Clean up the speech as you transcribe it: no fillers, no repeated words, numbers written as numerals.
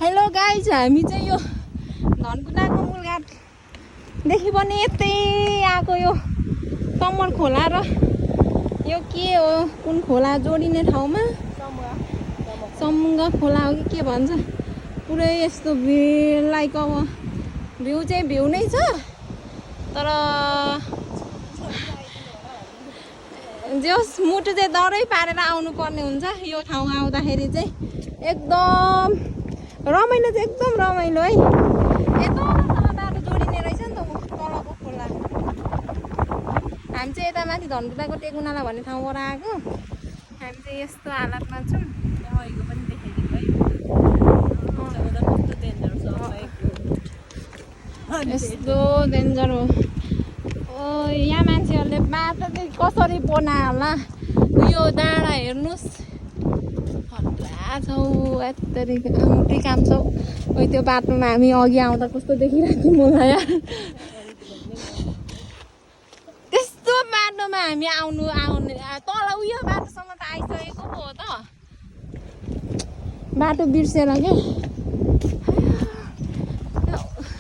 Hello guys, हामी चाहिँ यो धनकुटाको मूलघाटदेखि पनि यतै आएको यो कम्मर खोला र यो के हो कुन खोला जोडिने ठाउँमा समुङ्गा खोला हो कि के भन्छ। पुरै यस्तो लाइक अब भ्यू चाहिँ भ्यू नै छ, तर जस मुटु चाहिँ डरै पारेर आउनुपर्ने हुन्छ यो ठाउँ आउँदाखेरि चाहिँ। एकदम रमाइलो चाहिँ एकदम रमाइलो है। यता बाटो जोडिने रहेछ नि त तलको खोला। हामी चाहिँ यता माथि धनकुटाको टेकुनाला भन्ने ठाउँबाट आएको। हामी चाहिँ यस्तो हालतमा छौँ। यस्तो डेन्जर हो। यहाँ मान्छेहरूले बाटो चाहिँ कसरी बनायो होला। यो डाँडा हेर्नुहोस्, खतरा छौ यत्तरी के काम छौ। त्यो बाटोमा हामी अघि आउँदा कस्तो देखिरहेको थियो मलाई यार। त्यस्तो बाटोमा हामी आउने तल उयो बाटोसम्म त आइसकेको पो हो त। बाटो बिर्सेर क्या